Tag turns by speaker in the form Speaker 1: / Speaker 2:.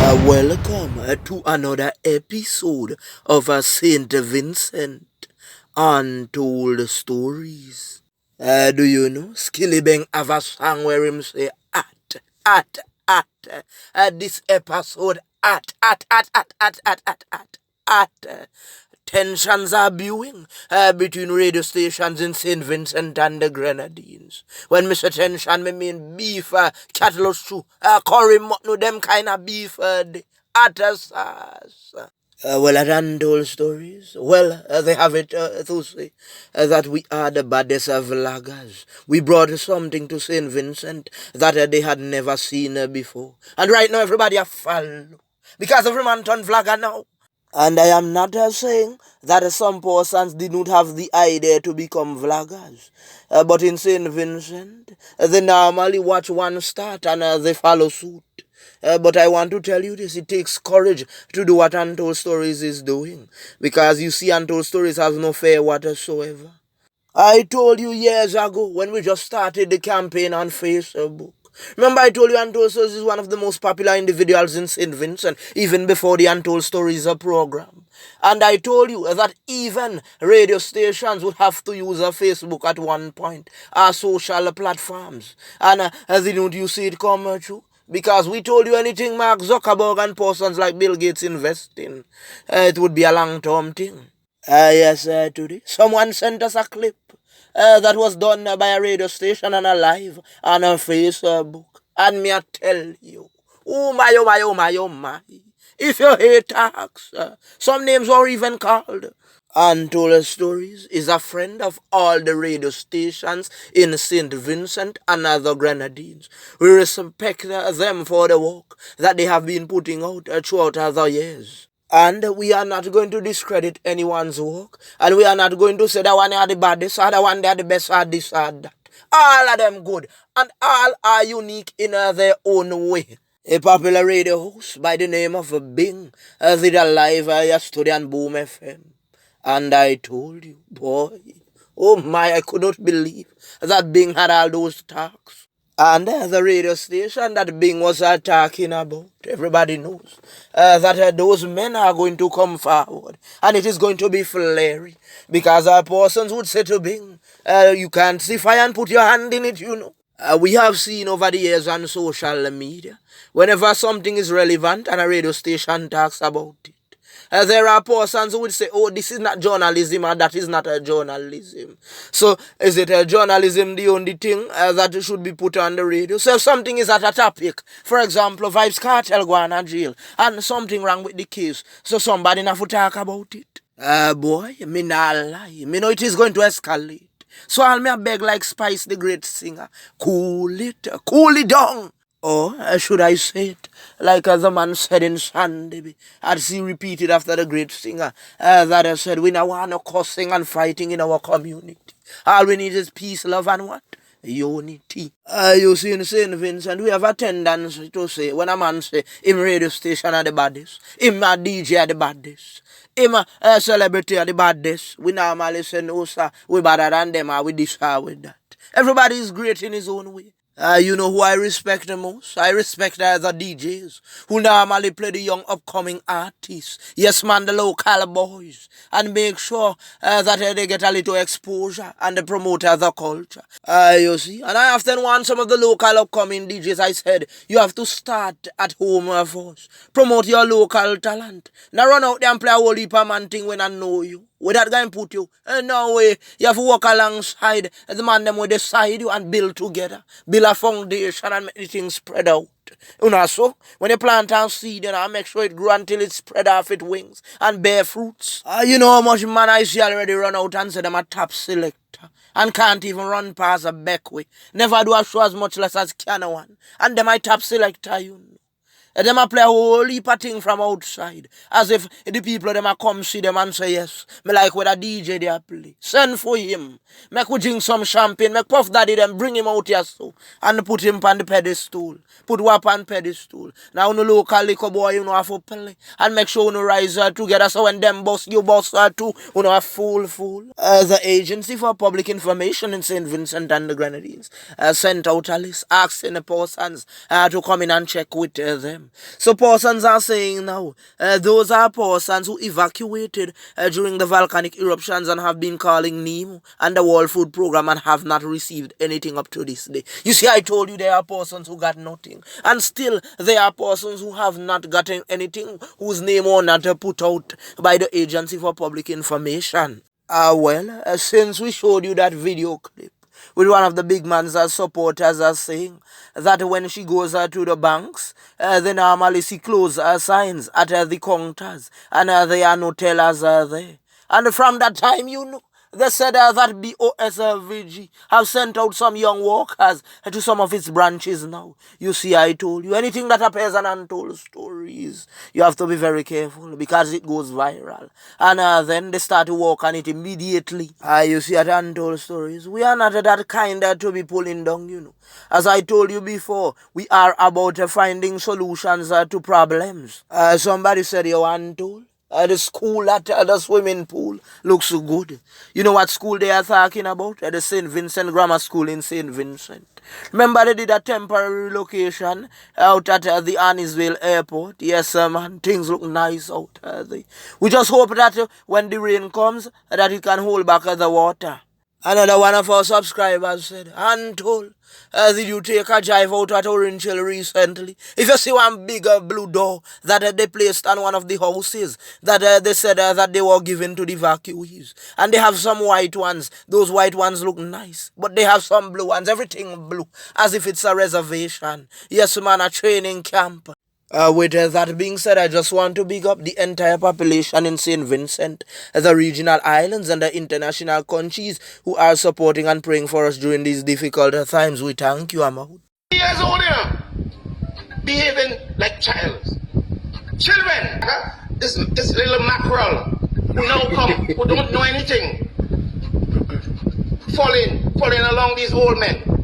Speaker 1: Welcome to another episode of St Vincent Untold Stories. Do you know Skilly Bang have a song where him say at this episode at tensions are brewing between radio stations in St Vincent and the Grenadines. When Mr. Tension, me mean beef, cattle stew, curry mutton, them kind of beef, at sauce. At untold stories, they have it to say that we are the baddest of vloggers. We brought something to St. Vincent that they had never seen before. And right now everybody are follow. Because every man turn vlogger now. And I am not saying that some persons did not have the idea to become vloggers. But in St. Vincent, they normally watch one start and they follow suit. But I want to tell you this, it takes courage to do what Untold Stories is doing. Because you see, Untold Stories has no fear whatsoever. I told you years ago when we just started the campaign on Facebook. Remember I told you Untold Stories is one of the most popular individuals in St. Vincent, even before the Untold Stories program. And I told you that even radio stations would have to use Facebook at one point, our social platforms. And didn't you see it come true? Because we told you anything Mark Zuckerberg and persons like Bill Gates invest in, it would be a long-term thing. Yes, today someone sent us a clip that was done by a radio station and a live on a Facebook. And me I tell you, oh my, oh my, oh my, oh my. If you hate tax, some names were even called. Untold Stories is a friend of all the radio stations in St. Vincent and other Grenadines. We respect them for the work that they have been putting out throughout other years. And we are not going to discredit anyone's work. And we are not going to say that one are the baddest, or the one they are the best, or this or that. All of them good. And all are unique in their own way. A popular radio host by the name of Bing did a live yesterday on Boom FM. And I told you, boy, oh my, I could not believe that Bing had all those talks. And the radio station that Bing was talking about, everybody knows that those men are going to come forward. And it is going to be flary. Because our persons would say to Bing, you can't see fire and put your hand in it, you know. We have seen over the years on social media, whenever something is relevant and a radio station talks about it, there are persons who would say, oh, this is not journalism and that is not a journalism. So is it a journalism the only thing that should be put on the radio? So if something is at a topic, for example, Vibes Cartel going to jail and something wrong with the case, so somebody have to talk about it. Boy, me not lie. Me know it is going to escalate. So I'll me beg like Spice the great singer, cool it down. Or should I say it like the man said in Sunday, as he repeated after the great singer, that I said, we don't want no cussing and fighting in our community. All we need is peace, love, and what? Unity. You see in St. Vincent, we have a tendency to say, when a man say, him radio station are the baddest, him a DJ are the baddest, him a celebrity are the baddest, we normally say, no sir, we better than them, or we this or with that. Everybody is great in his own way. You know who I respect the most? I respect the DJs who normally play the young upcoming artists. Yes, man, the local boys. And make sure that they get a little exposure and they promote the culture. You see? And I often want some of the local upcoming DJs, I said, you have to start at home first. Promote your local talent. Now run out there and play a whole heap of man thing when I know you. Where that guy put you? No way. You have to walk alongside the man them with beside you and build together. Build a foundation and make the thing spread out. You know, so when you plant a seed, you know, make sure it grow until it spread off its wings and bear fruits. You know how much man I see already run out and say them a top selector and can't even run past a back way. Never do a show as much less as can one. And them I top selector, you know. Them a play a whole heap of thing from outside. As if the people them a come see them and say, yes, me like with a DJ they a play. Send for him. Make we drink some champagne. Make Puff Daddy them bring him out here so. And put him on the pedestal. Put WAP on pedestal. Now no local liquor boy, you know, have to play. And make sure you know, rise together so when them boss, you boss too. You know, a fool. The Agency for Public Information in St. Vincent and the Grenadines sent out a list asking the persons to come in and check with them. them. So persons are saying now, those are persons who evacuated during the volcanic eruptions and have been calling Nemo and the World Food Program and have not received anything up to this day. You see, I told you there are persons who got nothing. And still, there are persons who have not gotten anything, whose name were not put out by the Agency for Public Information. Since we showed you that video clip with one of the big man's supporters are saying that when she goes to the banks, they normally see close signs at the counters and there are no tellers there. And from that time, they said that BOSVG have sent out some young workers to some of its branches now. You see, I told you, anything that appears on Untold Stories, you have to be very careful because it goes viral. And then they start to work on it immediately. You see, at Untold Stories, we are not that kind to be pulling down, As I told you before, we are about finding solutions to problems. Somebody said you're untold. The school at the swimming pool looks so good. You know what school they are talking about? The St Vincent Grammar School in St Vincent. Remember they did a temporary relocation out at the Annisville Airport? Yes, man, things look nice out there. We just hope that when the rain comes, that it can hold back the water. Another one of our subscribers said, Untold, did you take a drive out at Orange Hill recently? If you see one big blue door that they placed on one of the houses that they said that they were given to the evacuees. And they have some white ones. Those white ones look nice. But they have some blue ones. Everything blue. As if it's a reservation. Yes, man, a training camp. With that being said, I just want to big up the entire population in St. Vincent, the regional islands and the international countries who are supporting and praying for us during these difficult times. We thank you, Amahud.
Speaker 2: Years old, behaving like child. Children, this little mackerel who now come, who don't know anything, falling along these old men.